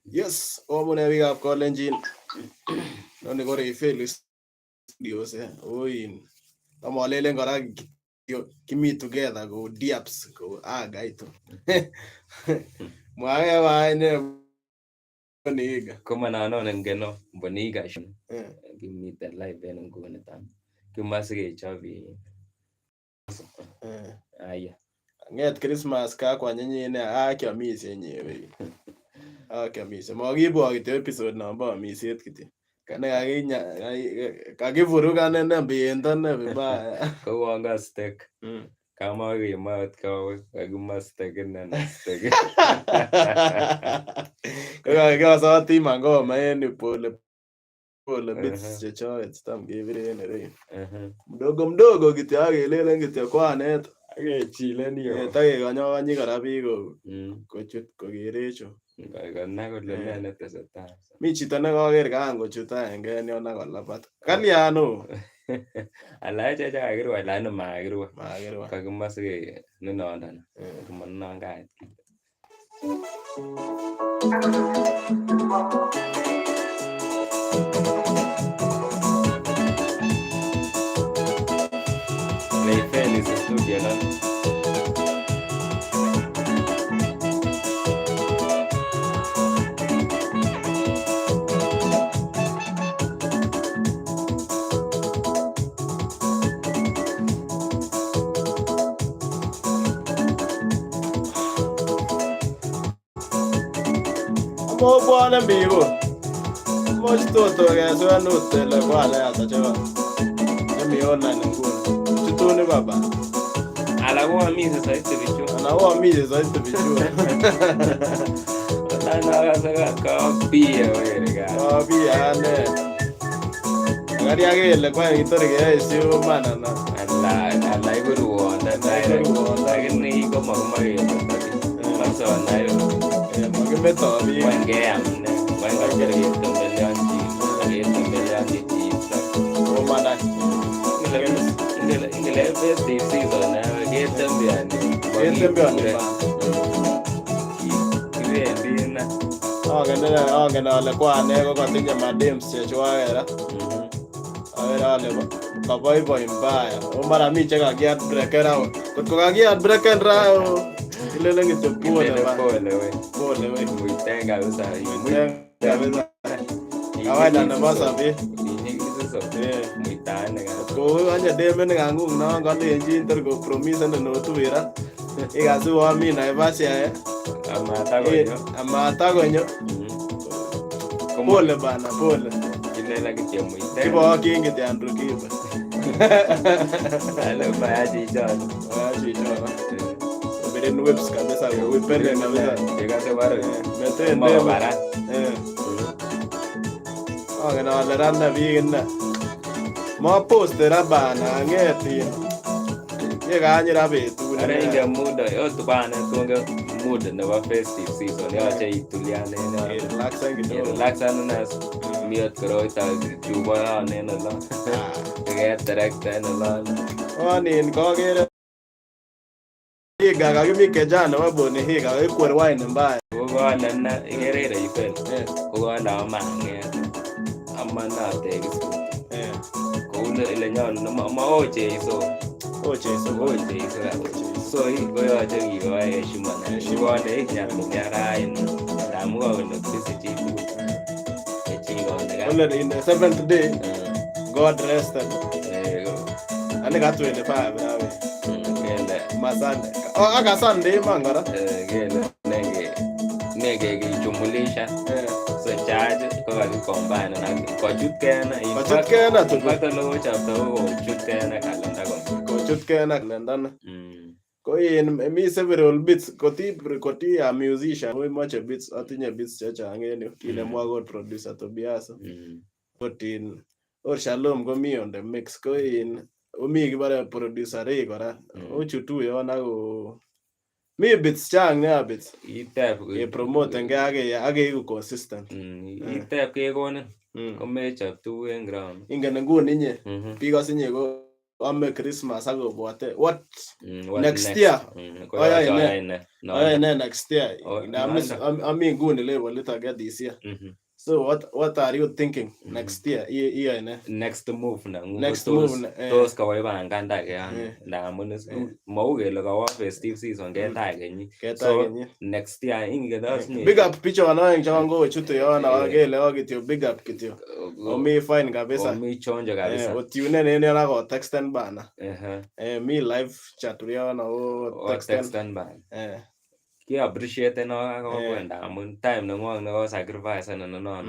Yes, omune biikab Kalenjin. Noni ko RAY-FELI studios oin. Amalelen kora kimi together go diaps go gaito. Mwage waine Boniga. Kama naona ngeno Boniga shun. Kimite live en nguni tam. Kimasige chavi. Aya. Nget Christmas ka kwa nyenyine kiamise yenyewe. Kiamise. Magibwa kityo episode namba amiset kityo. Kana kakivuruga nene bendo ne vibaya. Kawanga steak. Kama kimat kawe kaguma steak na steak. Kwa sawa tima ngoma yeni pole bits chechoet tam kebire ene. Mdogo kityo akelelen kityo kwanet. Chilen yo. Tage kanyokanyi kora biik kochut kokerecho. Kana kole ne tesetai. Mi chito nekaker kaan kochut aenge en yon akolabat. Kalyano. Alaje kakirwa lani makirwa. Kakimasige ninondana. Kumananga. RAY-FELI is a studio na. Bwana mbigo. Mostoto keswa nutele kwale atachewa. Miona nguni. Chitone baba. Alakuwa mise saiti bichu. Anakuwa mise saiti bichu. Ana kasaka kapia werega. Kapia ane. Ngari agele kwa itorege sio mana na. Ala iguru wonda. Lakini iko magumage. Maso nayo. Magimeto bi. Wange amne. Wange jere tombeleanji. Wange tombeleanji chipsa. O mana. Ingele festive season na getembeani. Kiwendina. Agenda ale kwane ko katinye madems chechwakera. Awera ale kaboiboi mbaya. O mara mi che kakiat breaker out. Kotko kakiat breaker rao. Ilele ngito pole we. Muitenga usa. Kawaida na basa bi. Muitane ga. Ko anja deme ngangung na ngalenji inter go promise na no tuira. Igasu wa mi na Ivasia Amata gonyo. Pole bana pole. Ilela kitia muitenga. Kibo kingi ti Andrew Kiba. Ale bayaji John. Beden webs kabisa wipende kabisa. Yekate waro. Metende bara. Agena ale randa bigna. Ma postera bana ngeti. Yekanyira betu. Are inge muda yote bana tunge muda na festive season yote ituliane na relaxan na miot kroita chuba neno la. Get direct neno la. Onin kogere higa kakimi kijana wabone higa ikwer wine mbaya. Kogo na igerere ipen. Kogo na mange. Amana tegis. Koule ile nyalo ma oche iso. So goyo jegi goyo shumana. Shibone nyara in. Damu go no physici. Only in the seventh day God rested. Ane ka 25 nawe. Masande. Aka Sunday mangara. Nege jumulisha. So charge kwa combine na kwa jutkena. Jutkena tu. Mpaka logo chapter go jutkena kalenda go. Jutkena kalenda. Ko mi several bits koti a musician we much bits atinye bits chacha ngeni kile mwago producer Tobias. Kotin or Shalom go mi on the mix ko umi kibare producer Ray kora. Ochutu yona go Mi bits chang nea bits. Itep Promote age iku consistent. Itep kekonin. Komechop tuguk en ground. Ingen nguni inye. Biik asinye ko ame Christmas akobwote what next year. Oyoe ne next year. Ami nguni level age this year. So what are you thinking next year? Iyoe ne? Next move na. Next move. Tos kawai panganda yan. Ndamun mau kele kawo festive season ketai kenyit. So next year ingen asinye. Big up pichon oeng chon kochutu yon akele kityo big up kityo. Omi fine kabisa. Omi chonjo kabisa. Otunen en yon ako texten bana. Mi live chat yon o texten bana. Ki appreciate no akakwenda amun time nengwong neko sacrifice nono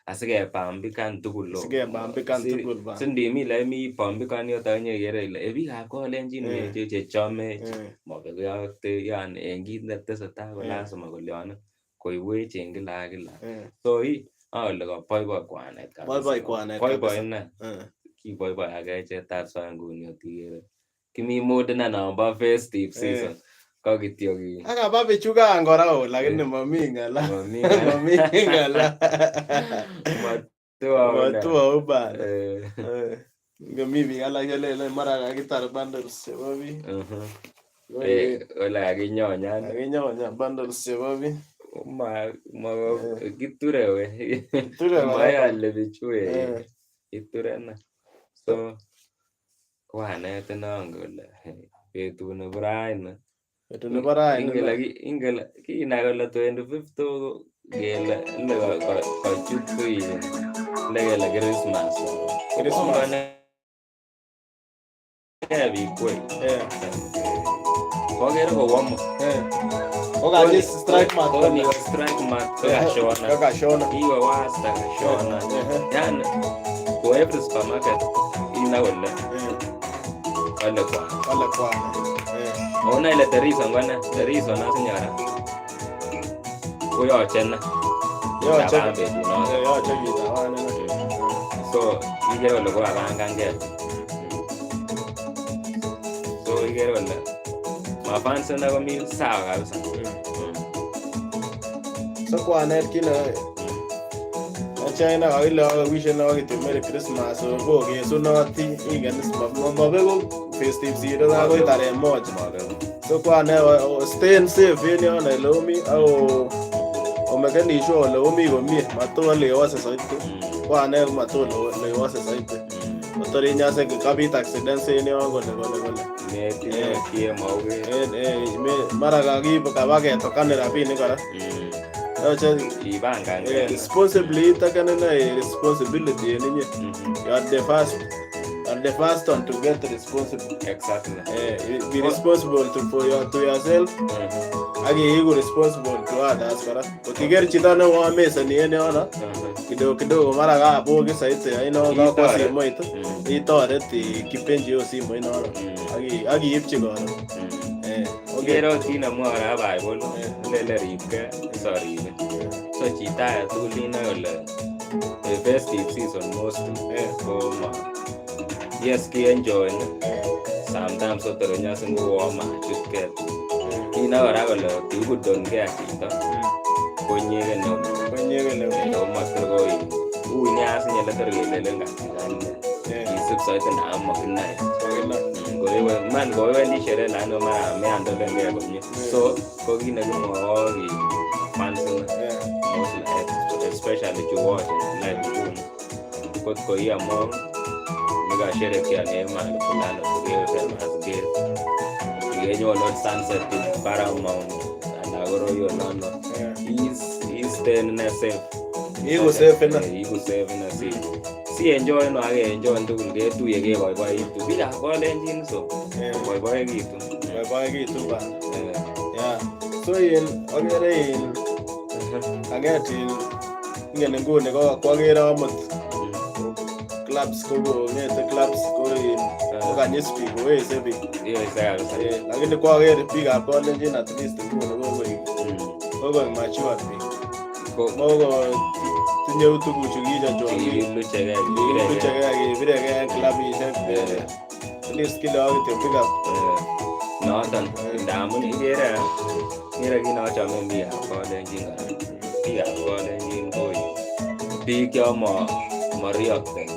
asikepambikan tugul lo. Sikepambikan tugul ba. Sindimi le mi pambikan yoto nyekere ile biikab kolenjin meche chechome mobekyote yani en kit netesetai ko lazima kolyon koiwech en kila ak kila. So ale kaboiboi kwanet kabisa. Boiboi ine. Kiboiboi ak echek tapsa nguni otikere. Kimi mood na nombo festive season. Kakityo ki. Akaba bichu kan kora lakini mami ngala. Mami ngala. Matua ubana. Ngami biik alak chelele mara kakitar bundles chebo biik. Ole kakinyonya. Kakinyonya bundles chebo biik. Kiture we. Mayale bichu we. Kiture na. So kwanet nangole betut nebo raini. Betut nebo raini. Ingele kinai kole 25th kele kachut kuin lekele Christmas. Biik kwei. Kokere kowomo. Okaji strike mat. Oni strike mat kashona. Iwe wasta kashona. Yani ko every supermarket ina wala. Wala kwa. Ona ile teriso ngwana. Teriso na sinyara. Koyo chena. Yo cheki dawana. So ige wala ko abangange. So ige wala. Mafans na kami sawa kabisa. So kwanet kina China kakile wishe na wakiti Merry Christmas ko kesu noti ingen mabego festive season na ko tarehe moja. So kwanet stay safe en yon ile omi au omekeni sure ile omi komie matolo lewase saiti. Kwanet matolo lewase saiti. Motori nyase kabit accidents en yon kole. Mara kakiib kabake tokane rapinik kora. Responsibly takane na responsibility eninye. You are the first one to get responsible. Exactly. Be responsible to yourself. Agi you responsible to others kora. Ukiger chita na wa mesa ni ene ona. Kidogo mara ka boge saite aino ka kwa simo ito. Itoreti kipenji yo simo ino ona. Agi yipchi kora. Kero tina mwara Bible lele ripke sorry. So chita tulina ole festive season mostly. Yes, ki enjoy. Sometimes otoronya singo wama chutket. Ina ora kole tibu don ke chita. Konyege no matroi. Unya asinya letter lenga. Isip saite na amokina. Goewe man goewe ni shere na no ma me ando lenge komye. So ko gina mo gi fans especially to watch like ko ya mo mga shere kia nema kulano kugewe masge kugenyo lot sunset Paramount anagoro yo nono is then na safe igo safe na si enjoy no age enjoy ndugul ge tu yege boy tu bila kolenjin so boy gitu ba yeah so in agere in agetin ngene ngone ko kwagera amot clubs ko ngete clubs ko in kanye speak we sebi lakini kwagera piga kolenjin at least ngone ko mature ko tinye utukuchu kicho luchege birege club ishek at least kile akite pick up noton ndamun ikere kinochome biikab kolenjin kora biikab kolenjin koi biik cho moriyokten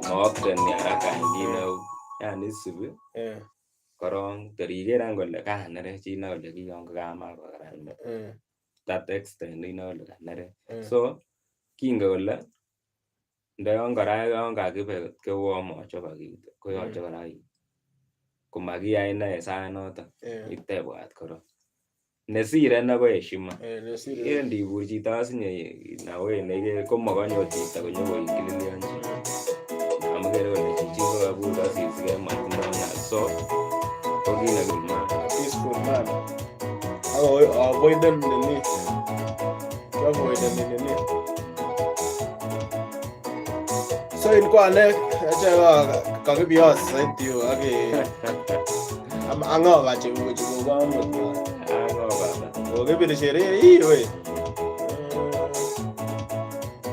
mookten haraka en kit neu yani isubi korong tor iker any kole kanerech inoe kole kiyon kokamakokaran that extent inoe kole kanerech so kinge kole ndayon kora yon kakibe keuon mochobok kit koyoche kora komakiyai ine en sait noton itebwat korong nesire ine ko heshima ikere ndibur chito asinye nawet nekere komokonye ot chito konyokoingililionchi amun kere kole chichi kokabur kosirsigee motindoo ng'al so ko kit nekimwa peaceful man ako avoiden nini so ilikuwa ane acha kakibiyos zaidi ak ang'oka chekokamut kokibir sherehe hii we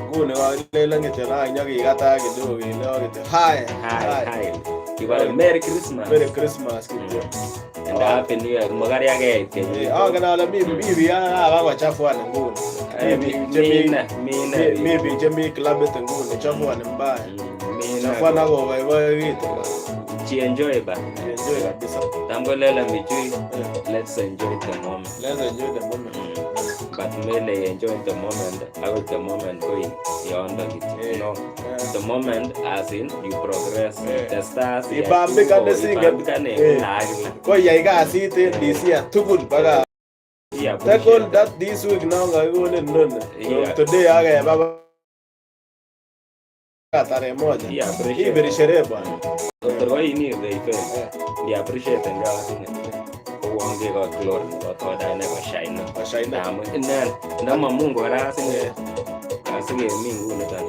nguni kakilelen kityo nyakikata kidogo kileo kityo hi kibare Merry Christmas kityo and Happy New Year makariake kenye angen ale mi biik abakochafuan nguni mi biik chemi klabit nguni chafuan mbaya chafuan akoboiboikitu chienjoy ba enjoy kabisa tamkolela michui let's enjoy the moment but mele enjoy the moment ako the moment ko yondo kityo no the moment as in you progress the stars ibambika nesinge ko yai kasit en DC tugul baka take that this week now kakikonin noni today akeba tarehe moja ibiri sherehe bwana kotor ini RAY-FELI ndi appreciate nga asinye kouonge ko glory nebo todane ko shine amun inen ndama Mungu kora asinye asikemi nguniton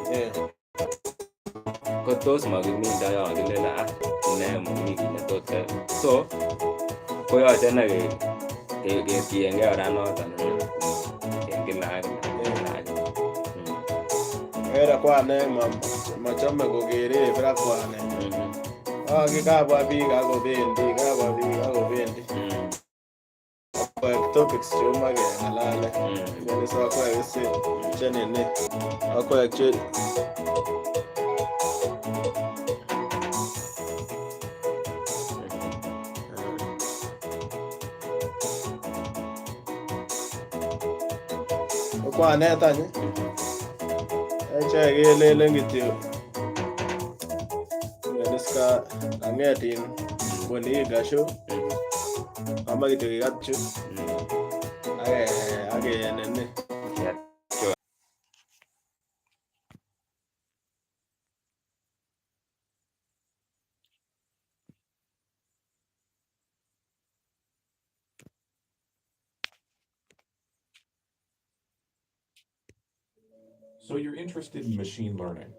ko tos makimindo yon kilele ine momi kit netot so koyoche ine ketiengee kora noton en kila ak kila era kwane machome kokere fra kwane kikabwa biik akobendi koek topics chomake ng'alale so akoek chenini akoek che kwanet any eche kelelen kityo niska ang'etin boniga show ama kityo kikatchu ake nini So you're interested in machine learning?